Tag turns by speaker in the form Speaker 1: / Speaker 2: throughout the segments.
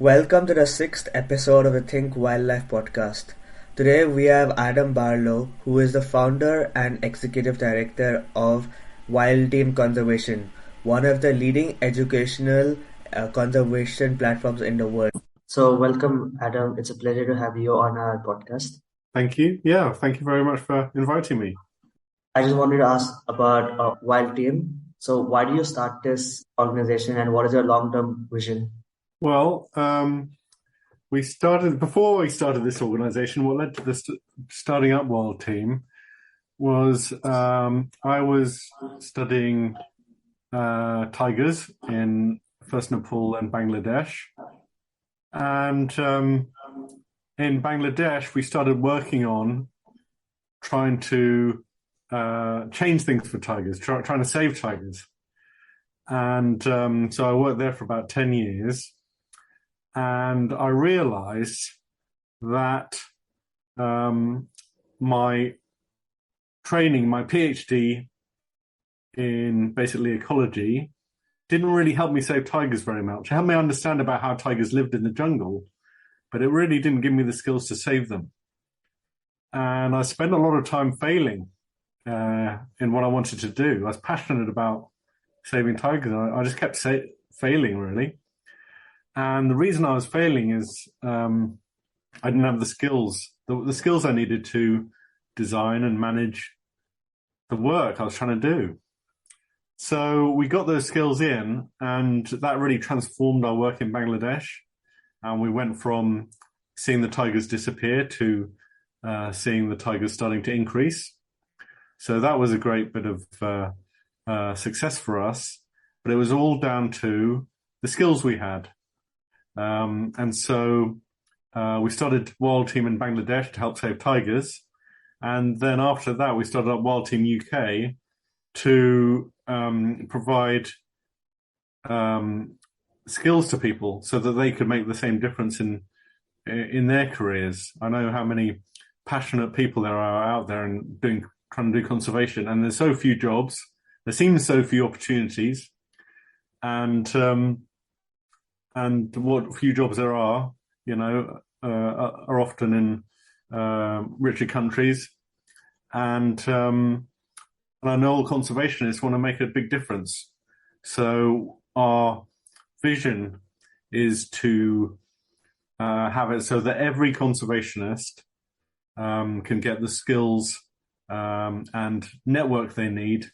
Speaker 1: Welcome to the sixth episode of the Think Wildlife podcast. Today we have Adam Barlow, who is the founder and executive director of WildTeam Conservation, one of the leading educational conservation platforms in the world. So, welcome, Adam. It's a pleasure to have you on our podcast.
Speaker 2: Thank you. Yeah, thank you very much for inviting me.
Speaker 1: I just wanted to ask about WildTeam. So, why do you start this organization and what is your long-term vision?
Speaker 2: Well, before we started this organization, what led to the starting up WildTeam was I was studying tigers in first Nepal and Bangladesh. And in Bangladesh, we started working on trying to change things for tigers, trying to save tigers. And so I worked there for about 10 years. And I realized that my training, my PhD in basically ecology, didn't really help me save tigers very much. It helped me understand about how tigers lived in the jungle, but it really didn't give me the skills to save them. And I spent a lot of time failing in what I wanted to do. I was passionate about saving tigers. I just kept failing, really. And the reason I was failing is I didn't have the skills, the skills I needed to design and manage the work I was trying to do. So we got those skills in, and that really transformed our work in Bangladesh. And we went from seeing the tigers disappear to seeing the tigers starting to increase. So that was a great bit of success for us, but it was all down to the skills we had. And so we started WildTeam in Bangladesh to help save tigers. And then after that, we started up WildTeam UK to provide skills to people so that they could make the same difference in their careers. I know how many passionate people there are out there and trying to do conservation, and there's so few jobs. There seems so few opportunities, and what few jobs there are, are often in richer countries, and I know all conservationists want to make a big difference. So our vision is to have it so that every conservationist can get the skills and network they need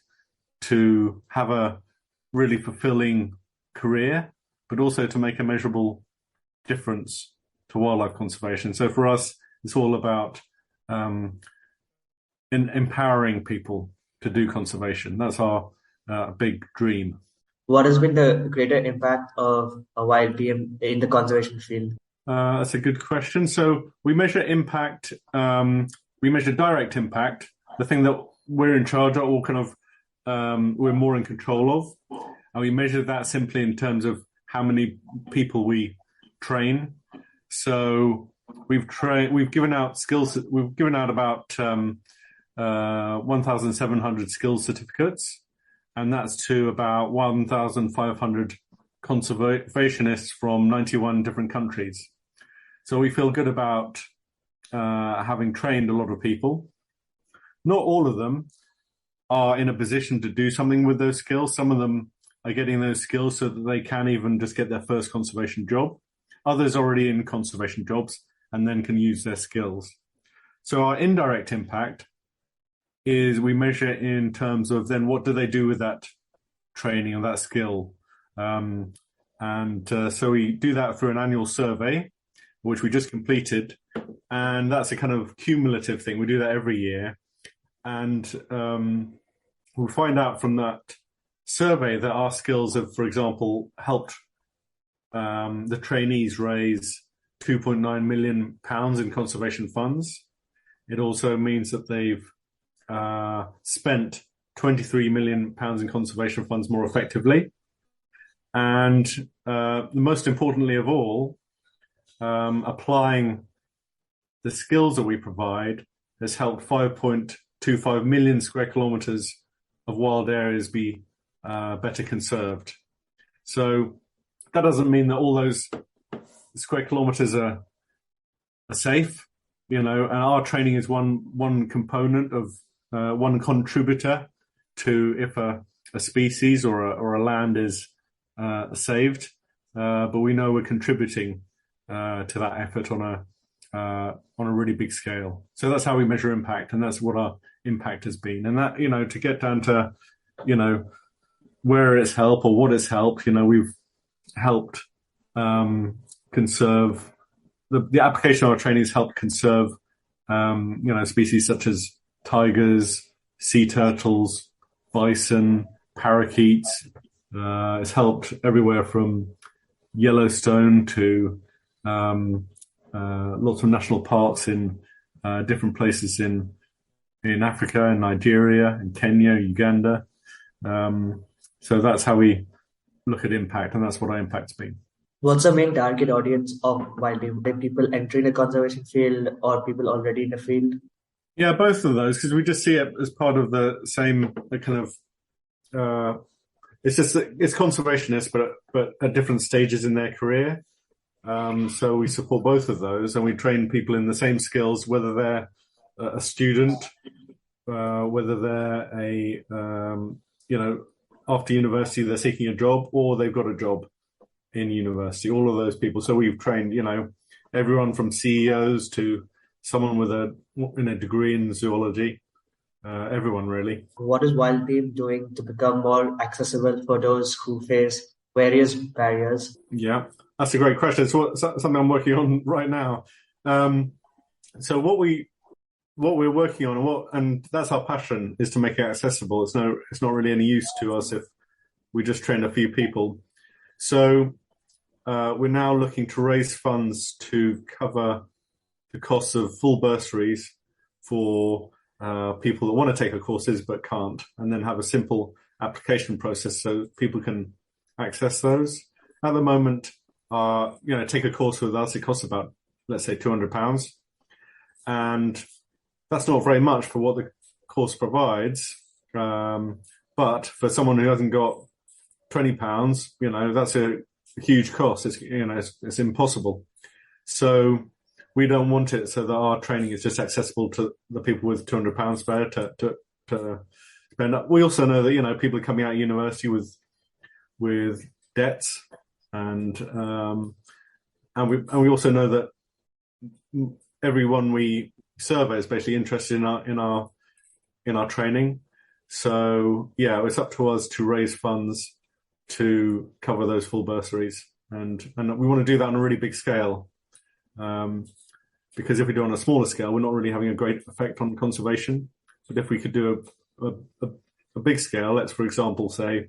Speaker 2: to have a really fulfilling career, but also to make a measurable difference to wildlife conservation. So for us, it's all about empowering people to do conservation. That's our big dream.
Speaker 1: What has been the greater impact of a WildTeam in the conservation field?
Speaker 2: That's a good question. So we measure impact. We measure direct impact, the thing that we're in charge of, or kind of we're more in control of, and we measure that simply in terms of how many people we train. So we've given out skills. We've given out about 1,700 skills certificates, and that's to about 1,500 conservationists from 91 different countries. So we feel good about having trained a lot of people. Not all of them are in a position to do something with those skills. Some of them are getting those skills so that they can even just get their first conservation job. Others are already in conservation jobs and then can use their skills. So our indirect impact is we measure in terms of then what do they do with that training and that skill. So we do that through an annual survey, which we just completed. And that's a kind of cumulative thing. We do that every year. And we find out from that survey that our skills have, for example, helped the trainees raise £2.9 million in conservation funds. It also means that they've spent £23 million in conservation funds more effectively. And most importantly of all, applying the skills that we provide has helped 5.25 million square kilometers of wild areas be better conserved. So that doesn't mean that all those square kilometers are safe, and our training is one component of one contributor to if a species or a land is saved. But we know we're contributing to that effort on a really big scale. So that's how we measure impact, and that's what our impact has been. And that, to get down to, where it's helped or what it's helped, we've helped conserve the application of our training has helped conserve, species such as tigers, sea turtles, bison, parakeets. It's helped everywhere from Yellowstone to lots of national parks in different places in Africa, in Nigeria, in Kenya, Uganda. So that's how we look at impact, and that's what our impact's been.
Speaker 1: What's the main target audience of WildTeam? Are people entering a conservation field or people already in the field?
Speaker 2: Yeah, both of those, because we just see it as part of the same kind of. It's conservationists, but at different stages in their career. So we support both of those, and we train people in the same skills, whether they're a student, whether they're after university they're seeking a job, or they've got a job in university. All of those people. So we've trained, everyone from CEOs to someone with a degree in zoology. Everyone really. What
Speaker 1: is WildTeam doing to become more accessible for those who face various barriers?
Speaker 2: Yeah, that's a great question. It's something I'm working on right now. So what we're working on, and that's our passion, is to make it accessible. It's not really any use to us if we just train a few people. So we're now looking to raise funds to cover the costs of full bursaries for people that want to take our courses but can't, and then have a simple application process so people can access those. At the moment, take a course with us, it costs about, let's say, £200, and that's not very much for what the course provides. But for someone who hasn't got £20, that's a huge cost. It's impossible. So we don't want it so that our training is just accessible to the people with £200 spare to spend up. We also know that people are coming out of university with debts, and we also know that everyone we survey is basically interested in our training. So yeah, it's up to us to raise funds to cover those full bursaries, and we want to do that on a really big scale. Because if we do it on a smaller scale, we're not really having a great effect on conservation. But if we could do a big scale, let's, for example, say,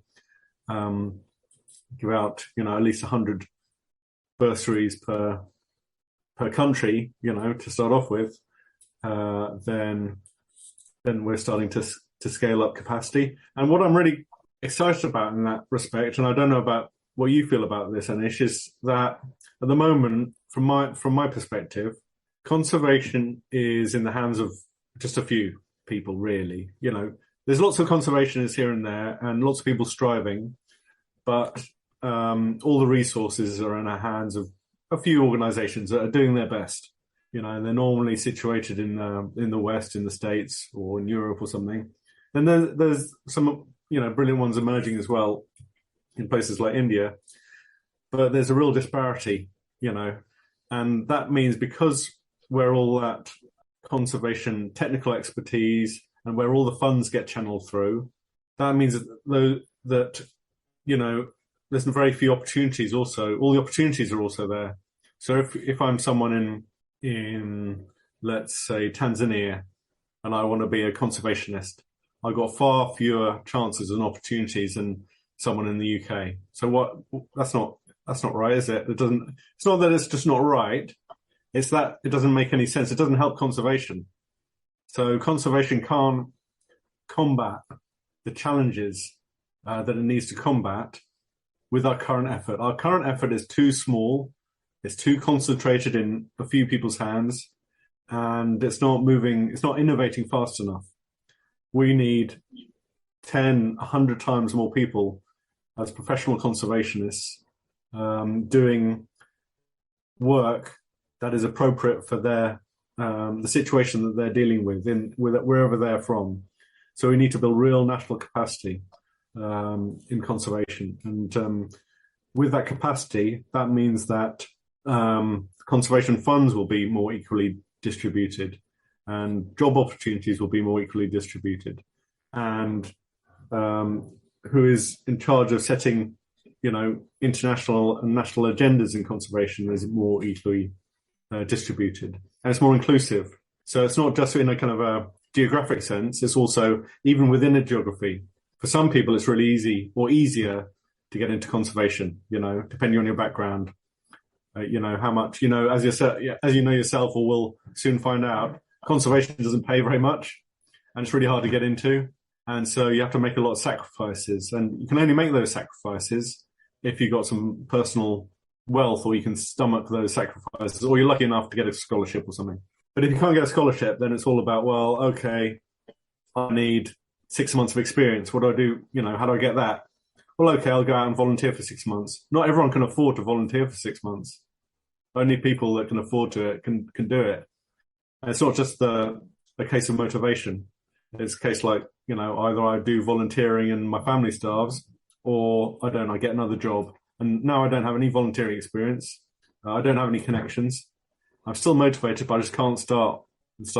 Speaker 2: give out, at least 100 bursaries per country, to start off with, then we're starting to scale up capacity. And what I'm really excited about in that respect, and I don't know about what you feel about this, Anish, is that at the moment, from my perspective, conservation is in the hands of just a few people, really. There's lots of conservationists here and there, and lots of people striving, but all the resources are in the hands of a few organisations that are doing their best. And they're normally situated in the West, in the States, or in Europe or something. And there's some brilliant ones emerging as well in places like India, but there's a real disparity, and that means because where all that conservation technical expertise and where all the funds get channeled through, that means that there's very few opportunities. Also, all the opportunities are also there. So if I'm someone in let's say Tanzania and I want to be a conservationist, I've got far fewer chances and opportunities than someone in the UK. So that's not right, is it? It's not that it's just not right. It's that it doesn't make any sense. It doesn't help conservation. So conservation can't combat the challenges that it needs to combat with our current effort. Our current effort is too small. It's too concentrated in a few people's hands, and it's not innovating fast enough. We need 10, 100 times more people as professional conservationists doing work that is appropriate for their the situation that they're dealing with wherever they're from. So we need to build real national capacity in conservation, and with that capacity, that means that conservation funds will be more equally distributed, and job opportunities will be more equally distributed, and who is in charge of setting, international and national agendas in conservation is more equally distributed, and it's more inclusive. So it's not just in a kind of a geographic sense, it's also even within a geography. For some people, it's really easy or easier to get into conservation, depending on your background. How much, as you know yourself, or will soon find out, conservation doesn't pay very much, and it's really hard to get into. And so you have to make a lot of sacrifices, and you can only make those sacrifices if you've got some personal wealth, or you can stomach those sacrifices, or you're lucky enough to get a scholarship or something. But if you can't get a scholarship, then it's all about, well, okay, I need 6 months of experience. What do I do? How do I get that? Well, okay, I'll go out and volunteer for 6 months. Not everyone can afford to volunteer for 6 months. Only people that can afford to can do it. And it's not just a case of motivation. It's a case like, either I do volunteering and my family starves, or I don't, I get another job. And now I don't have any volunteering experience. I don't have any connections. I'm still motivated, but I just can't start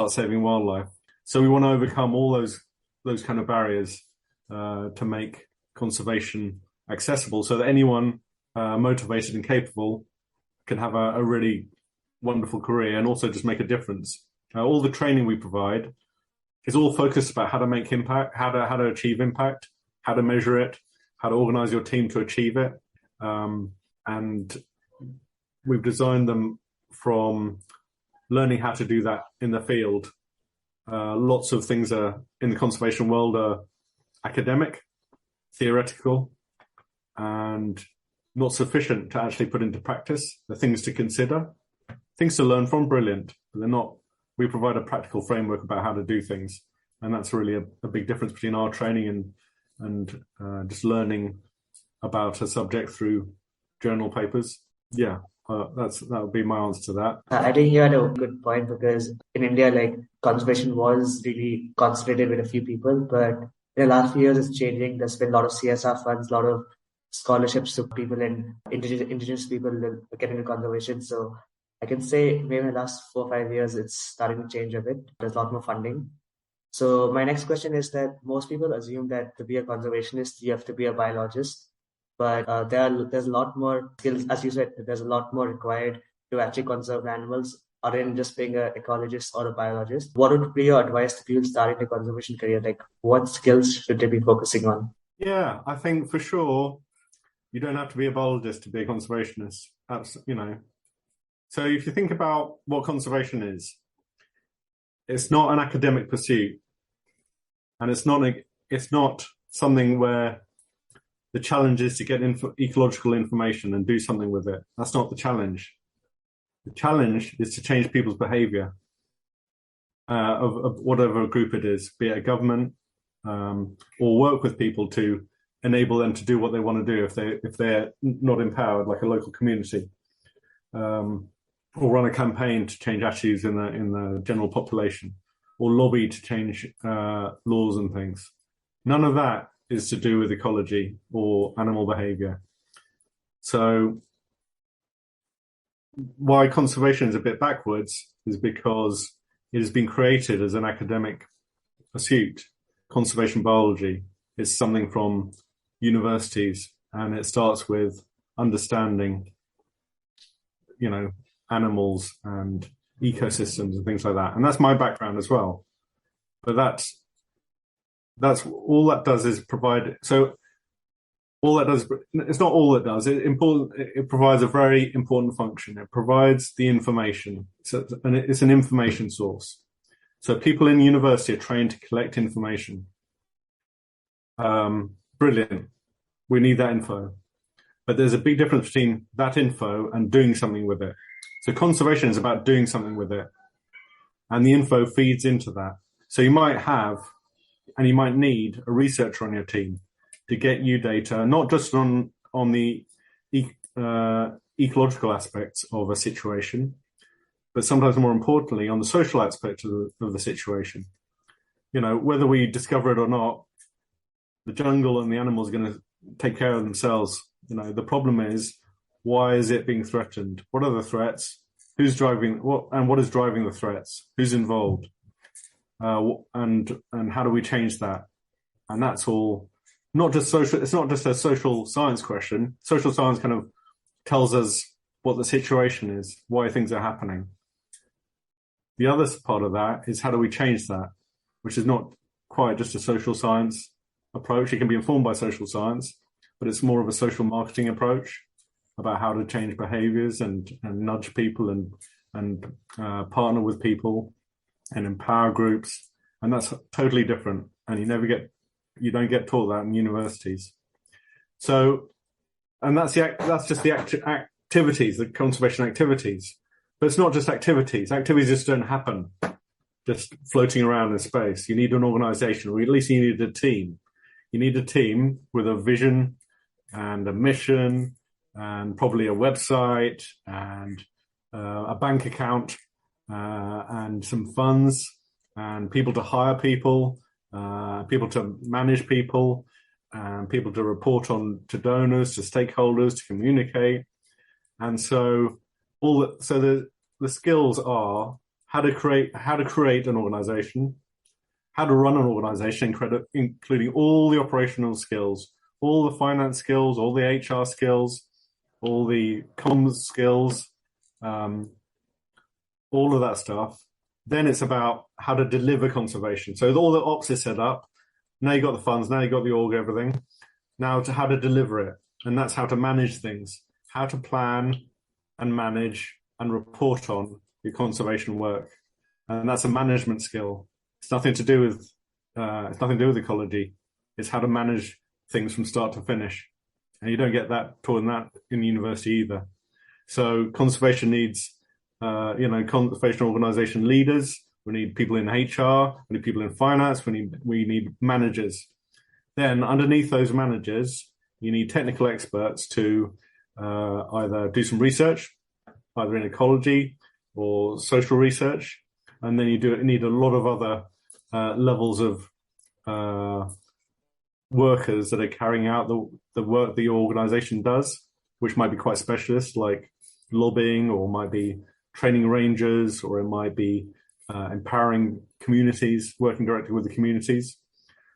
Speaker 2: saving wildlife. So we want to overcome all those kind of barriers to make conservation accessible, so that anyone motivated and capable can have a really wonderful career, and also just make a difference. All the training we provide is all focused about how to make impact, how to achieve impact, how to measure it, how to organize your team to achieve it. And we've designed them from learning how to do that in the field. Lots of things in the conservation world are academic, theoretical, and not sufficient to actually put into practice. The things to consider, things to learn from, brilliant, but they're not. We provide a practical framework about how to do things, and that's really a big difference between our training and just learning about a subject through journal papers. Yeah, that would be my answer to that.
Speaker 1: I think you had a good point, because in India, conservation was really concentrated with a few people, but in the last few years it's changing. There's been a lot of CSR funds, a lot of scholarships to people, and indigenous people get into conservation. So I can say maybe in the last 4 or 5 years it's starting to change a bit. There's a lot more funding. So my next question is that most people assume that to be a conservationist you have to be a biologist, but there's a lot more skills. As you said, there's a lot more required to actually conserve animals, other than just being an ecologist or a biologist. What would be your advice to people starting a conservation career? What skills should they be focusing on?
Speaker 2: Yeah, I think for sure you don't have to be a biologist to be a conservationist. So if you think about what conservation is, it's not an academic pursuit, and it's not something where the challenge is to get ecological information and do something with it. That's not the challenge. The challenge is to change people's behaviour of whatever group it is, be it a government, or work with people to enable them to do what they want to do if they're not empowered, like a local community, or run a campaign to change attitudes in the general population, or lobby to change laws and things. None of that is to do with ecology or animal behaviour. So why conservation is a bit backwards is because it has been created as an academic pursuit. Conservation biology is something from universities, and it starts with understanding, animals and ecosystems and things like that. And that's my background as well. But that's all that does is provide. So all that does, it's not all it does. It provides a very important function. It provides the information. And it's an information source. So people in university are trained to collect information. Brilliant. We need that info. But there's a big difference between that info and doing something with it. So conservation is about doing something with it. And the info feeds into that. So you might have, and you might need, a researcher on your team to get you data, not just on the ecological aspects of a situation, but sometimes more importantly, on the social aspect of the situation. Whether we discover it or not, the jungle and the animals are going to take care of themselves. The problem is, why is it being threatened? What are the threats? Who's driving what is driving the threats? Who's involved? And how do we change that? And that's all not just social. It's not just a social science question. Social science kind of tells us what the situation is, why things are happening. The other part of that is how do we change that, which is not quite just a social science approach. It can be informed by social science, but it's more of a social marketing approach about how to change behaviors and nudge people and partner with people and empower groups. And that's totally different. And you don't get taught that in universities. So, and that's just the activities, the conservation activities. But it's not just activities. Activities just don't happen, just floating around in space. You need an organization, or at least you need a team. You need a team with a vision and a mission and probably a website and a bank account and some funds and people to hire people, people to manage people, and people to report on to donors, to stakeholders, to communicate. And so the skills are how to create an organization, how to run an organization, including all the operational skills, all the finance skills, all the HR skills, all the comms skills, all of that stuff. Then it's about how to deliver conservation. So all the ops is set up. Now you got the funds, now you got the org, everything. Now to how to deliver it. And that's how to manage things, how to plan and manage and report on your conservation work. And that's a management skill. It's nothing to do with ecology. It's how to manage things from start to finish. And you don't get that taught in university either. So conservation needs conservation organization leaders. We need people in HR. We need people in finance. We need managers. Then underneath those managers, you need technical experts to either do some research, either in ecology or social research, and then you need a lot of other levels of workers that are carrying out the work that your organization does, which might be quite specialist, like lobbying, or might be training rangers, or it might be empowering communities, working directly with the communities.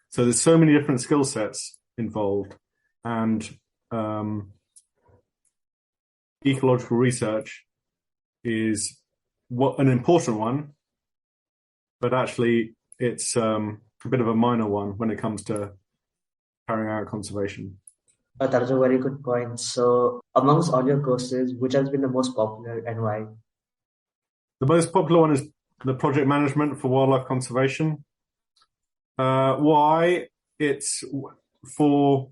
Speaker 2: So there's so many different skill sets involved, and ecological research is an important one, but actually it's a bit of a minor one when it comes to carrying out conservation.
Speaker 1: That is a very good point. So amongst all your courses, which has been the most popular and why?
Speaker 2: The most popular one is the project management for wildlife conservation. Why? It's for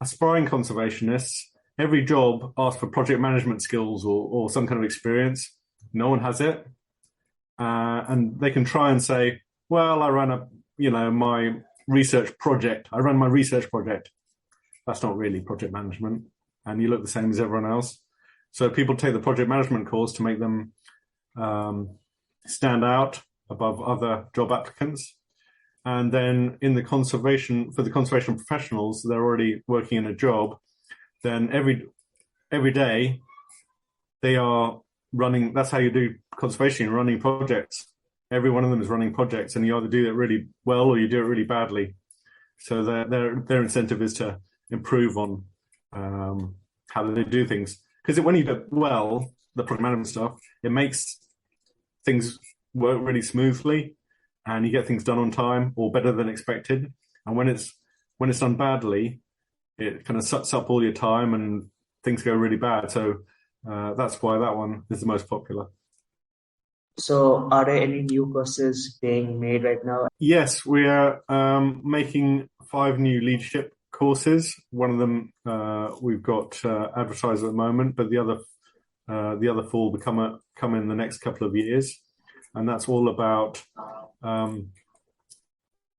Speaker 2: aspiring conservationists. Every job asks for project management skills or some kind of experience. No one has it. And they can try and say, well, I ran my research project. I ran my research project. That's not really project management. And you look the same as everyone else. So people take the project management course to make them stand out above other job applicants. And then for the conservation professionals, they're already working in a job. Then every day they are running. That's how you do conservation, running projects. Every one of them is running projects, and you either do it really well or you do it really badly. So their incentive is to improve on how they do things. Because when you do well, the project management stuff, it makes things work really smoothly, and you get things done on time or better than expected. And when it's done badly, it kind of sucks up all your time and things go really bad. So that's why that one is the most popular.
Speaker 1: So are there any new courses being made right now?
Speaker 2: Yes, we are making 5 new leadership courses. One of them we've got advertised at the moment, but the other 4 will come in the next couple of years. And that's all about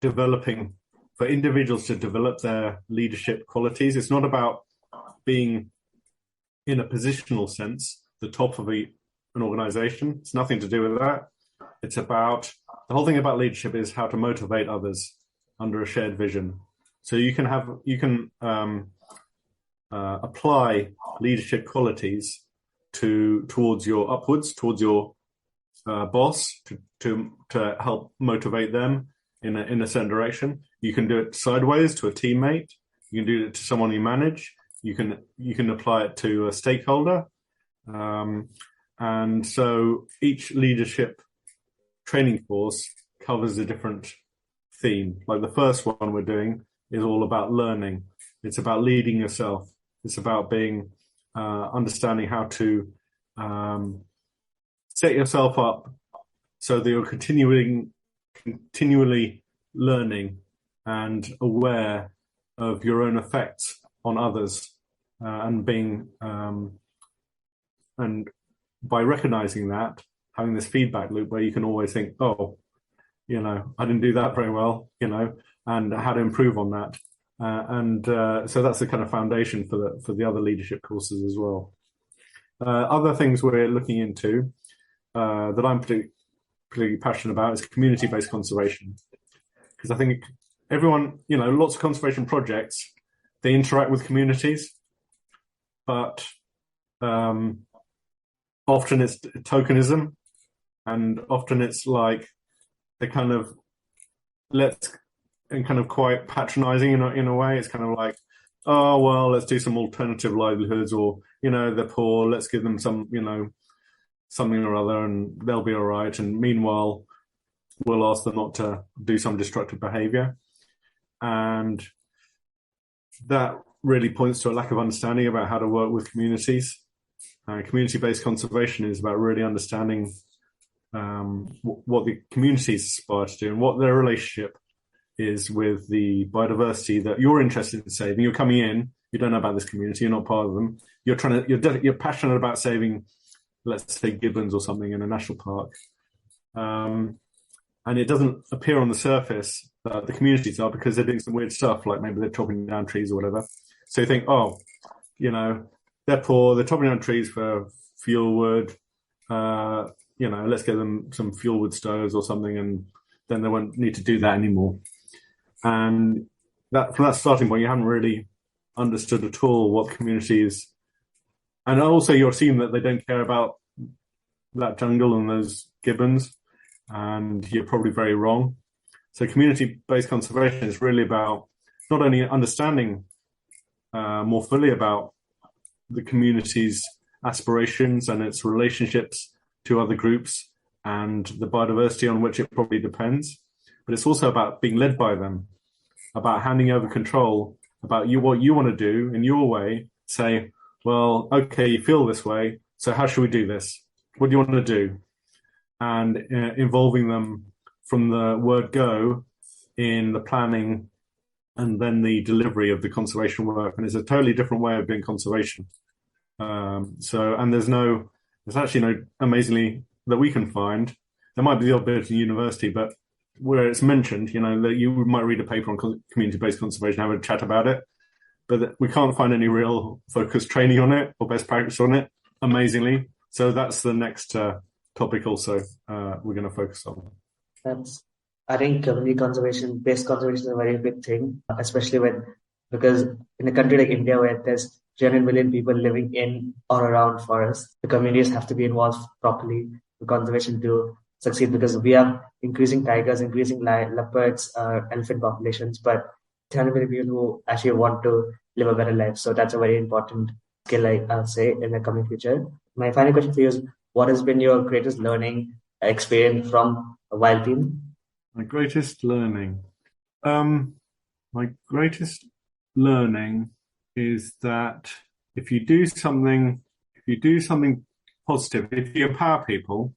Speaker 2: developing, for individuals to develop their leadership qualities. It's not about being in a positional sense, the top of an organization. It's nothing to do with that. It's about, the whole thing about leadership is how to motivate others under a shared vision. So you can apply leadership qualities towards your boss to help motivate them in a certain direction. You can do it sideways to a teammate. You can do it to someone you manage. You can apply it to a stakeholder. And so each leadership training course covers a different theme. Like the first one we're doing is all about learning. It's about leading yourself. It's about being understanding how to set yourself up so that you're continually learning and aware of your own effects on others, and being and by recognizing that, having this feedback loop where you can always think, oh, I didn't do that very well, and how to improve on that. So that's the kind of foundation for the other leadership courses as well. Other things we're looking into that I'm particularly passionate about is community-based conservation, because I think everyone, lots of conservation projects, they interact with communities, but often it's tokenism, and often it's like they kind of quite patronizing in a way. It's kind of like, oh, well, let's do some alternative livelihoods, or, they're poor, let's give them some, something or other and they'll be all right. And meanwhile, we'll ask them not to do some destructive behavior. And that really points to a lack of understanding about how to work with communities. Community-based conservation is about really understanding what the communities aspire to do and what their relationship is with the biodiversity that you're interested in saving. You're coming in, you don't know about this community, you're not part of them. You're passionate about saving, let's say, gibbons or something in a national park. And it doesn't appear on the surface that the communities are, because they're doing some weird stuff, like maybe they're chopping down trees or whatever. So you think, oh, they're poor, they're chopping down trees for fuel wood, let's get them some fuel wood stoves or something, and then they won't need to do that anymore. And that, from that starting point, you haven't really understood at all what communities, and also you assume that they don't care about that jungle and those gibbons, and you're probably very wrong. So community-based conservation is really about not only understanding more fully about the community's aspirations and its relationships to other groups and the biodiversity on which it probably depends, but it's also about being led by them, about handing over control, about what you want to do in your way. Say, well, okay, you feel this way, so how should we do this? What do you want to do? And involving them from the word go in the planning and then the delivery of the conservation work. And it's a totally different way of doing conservation. And there's actually no, amazingly, that we can find. There might be the odd bit at university, but where it's mentioned, that you might read a paper on community-based conservation, have a chat about it, but we can't find any real focused training on it or best practice on it, amazingly. So that's the next topic also we're going to focus on.
Speaker 1: I think based conservation is a very big thing, especially because in a country like India, where there's 300 million people living in or around forests, the communities have to be involved properly for conservation to succeed, because we have increasing tigers, increasing leopards, elephant populations, but 300 million people who actually want to live a better life. So that's a very important skill, I'll say, in the coming future. My final question for you is, what has been your greatest learning experience from WildTeam?
Speaker 2: My greatest learning. My greatest learning is that if you do something positive, if you empower people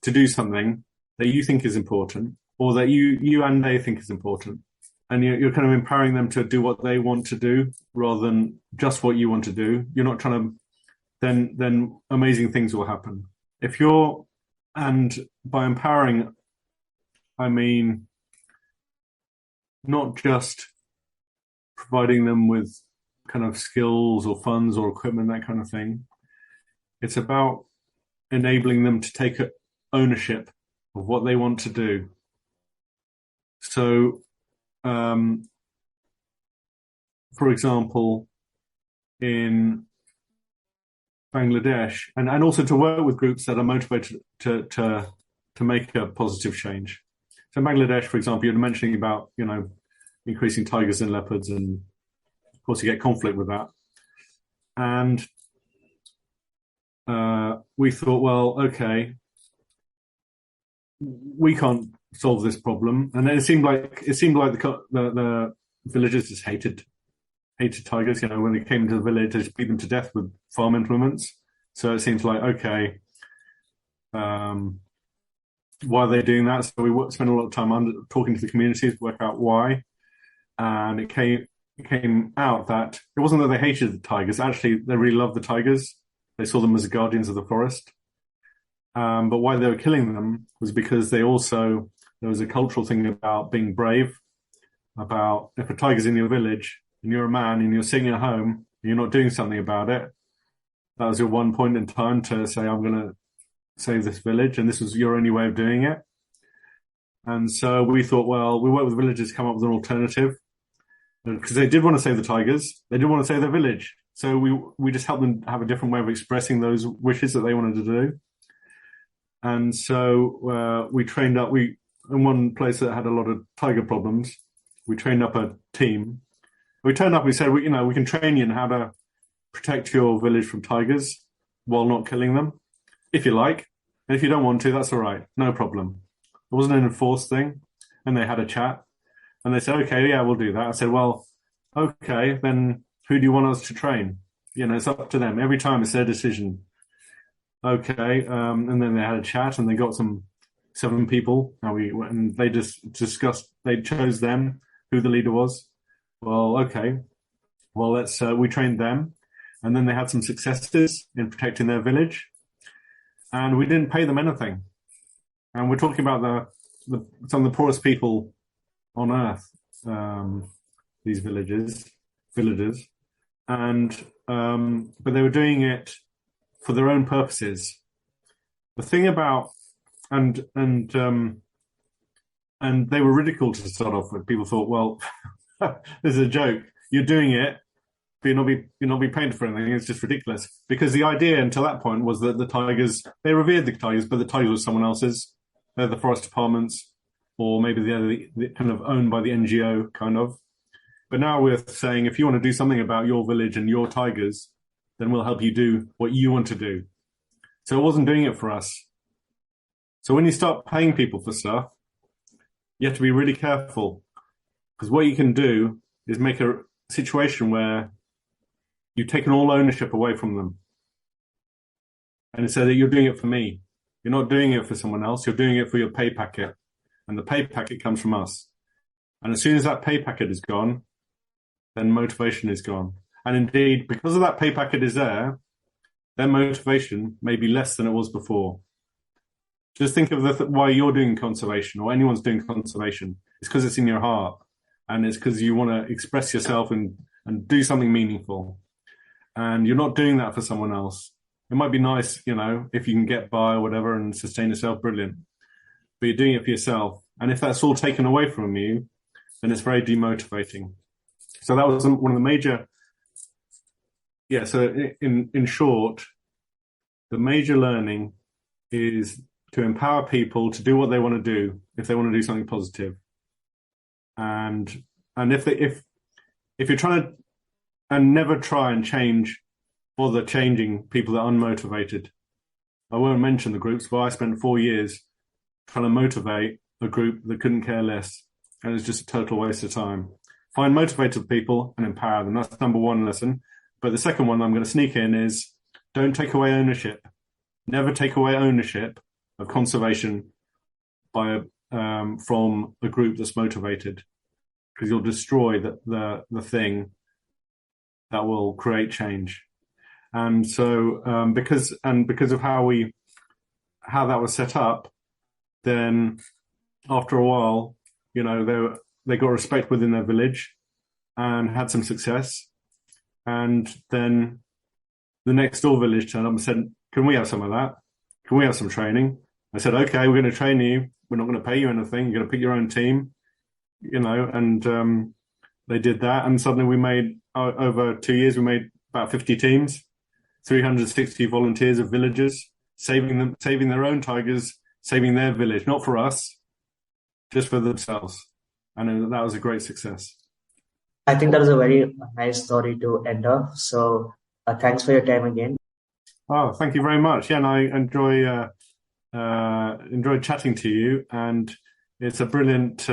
Speaker 2: to do something that you think is important, or that you and they think is important, and you're kind of empowering them to do what they want to do rather than just what you want to do, you're not trying to, then amazing things will happen. And by empowering, I mean not just providing them with kind of skills or funds or equipment, that kind of thing, It's about enabling them to take ownership of what they want to do. So, for example, in Bangladesh, and also to work with groups that are motivated to make a positive change. So in Bangladesh, for example, you're mentioning about, increasing tigers and leopards, and of course you get conflict with that. And we thought, well, okay, we can't solve this problem. And then it seemed like the villagers just hated tigers. When they came into the village, they just beat them to death with farm implements. So it seems like, okay, why are they doing that? So we spent a lot of time talking to the communities, work out why. And it came out that it wasn't that they hated the tigers. Actually, they really loved the tigers. They saw them as the guardians of the forest. But why they were killing them was because there was a cultural thing about being brave, about if a tiger's in your village and you're a man and you're sitting at home and you're not doing something about it, that was your one point in time to say, I'm going to save this village, and this was your only way of doing it. And so we thought, well, we worked with villagers to come up with an alternative, because they did want to save the tigers. They did want to save their village. So we just helped them have a different way of expressing those wishes that they wanted to do. And so we trained up, in one place that had a lot of tiger problems, we trained up a team. We turned up and we said, we can train you in how to protect your village from tigers while not killing them, if you like. And if you don't want to, that's all right. No problem. It wasn't an enforced thing. And they had a chat. And they said, okay, yeah, we'll do that. I said, well, okay, then who do you want us to train? It's up to them. Every time it's their decision. Okay. And then they had a chat and they got 7 people. And they just discussed, they chose them, who the leader was. Well, okay. Well, we trained them. And then they had some successes in protecting their village. And we didn't pay them anything. And we're talking about some of the poorest people on earth, these villagers. And, but they were doing it for their own purposes. The thing about, and they were ridiculed to start off with. People thought, well, this is a joke. You're doing it, but you're not being paid for anything. It's just ridiculous. Because the idea until that point was that the tigers, they revered the tigers, but the tigers were someone else's. They're the forest departments, or maybe they're kind of owned by the NGO, kind of. But now we're saying, if you want to do something about your village and your tigers, then we'll help you do what you want to do. So it wasn't doing it for us. So when you start paying people for stuff, you have to be really careful, because what you can do is make a situation where you've taken all ownership away from them. And say that you're doing it for me. You're not doing it for someone else. You're doing it for your pay packet. And the pay packet comes from us. And as soon as that pay packet is gone, then motivation is gone. And indeed, because of that pay packet is there, their motivation may be less than it was before. Just think of why you're doing conservation, or anyone's doing conservation. It's because it's in your heart. And it's because you want to express yourself and do something meaningful. And you're not doing that for someone else. It might be nice, if you can get by or whatever and sustain yourself, brilliant. But you're doing it for yourself. And if that's all taken away from you, then it's very demotivating. So that was one of the major, so in short, the major learning is to empower people to do what they want to do if they want to do something positive. And if you're trying to, and never try and bother changing people that are unmotivated. I won't mention the groups, but I spent 4 years trying to motivate a group that couldn't care less. And it's just a total waste of time. Find motivated people and empower them. That's number one lesson. But the second one I'm going to sneak in is, don't take away ownership. Never take away ownership of conservation from a group that's motivated, because you'll destroy the thing that will create change. And so because of how that was set up, then after a while, they got respect within their village and had some success. And then the next door village turned up and said, can we have some of that? Can we have some training? I said, okay, we're going to train you. We're not going to pay you anything. You're going to pick your own team, and they did that. And suddenly we made, over 2 years, we made about 50 teams, 360 volunteers of villagers, saving their own tigers, saving their village, not for us, just for themselves. And that was a great success.
Speaker 3: I think that was a very nice story to end off. So thanks for your time again.
Speaker 2: Oh, thank you very much. Yeah, and I enjoyed chatting to you. And it's a brilliant,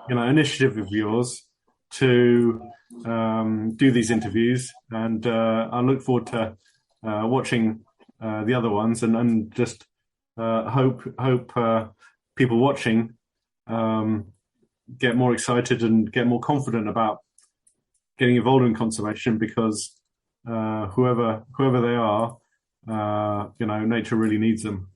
Speaker 2: initiative of yours to do these interviews. And I look forward to watching the other ones, and just hope people watching get more excited and get more confident about getting involved in conservation, because whoever they are, nature really needs them.